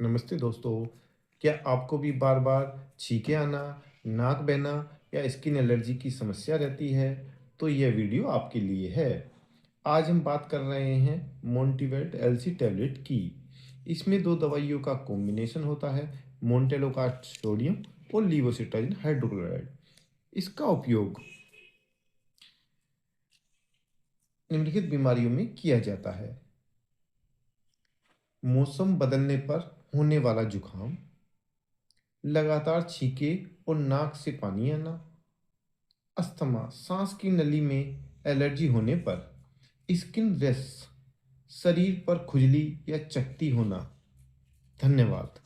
नमस्ते दोस्तों, क्या आपको भी बार-बार छींके आना, नाक बहना या स्किन एलर्जी की समस्या रहती है? तो यह वीडियो आपके लिए है। आज हम बात कर रहे हैं मोंटीवेट एलसी टैबलेट की। इसमें 2 दवाइयों का कॉम्बिनेशन होता है, मोंटेलोकास्ट सोडियम और लीवोसिट्राजिन हाइड्रोक्लोराइड। इसका उपयोग निम्नलिखित बीमारियों में किया जाता है। मौसम बदलने पर होने वाला जुकाम, लगातार छींके और नाक से पानी आना, अस्थमा, सांस की नली में एलर्जी होने पर, स्किन रैश, शरीर पर खुजली या चकती होना। धन्यवाद।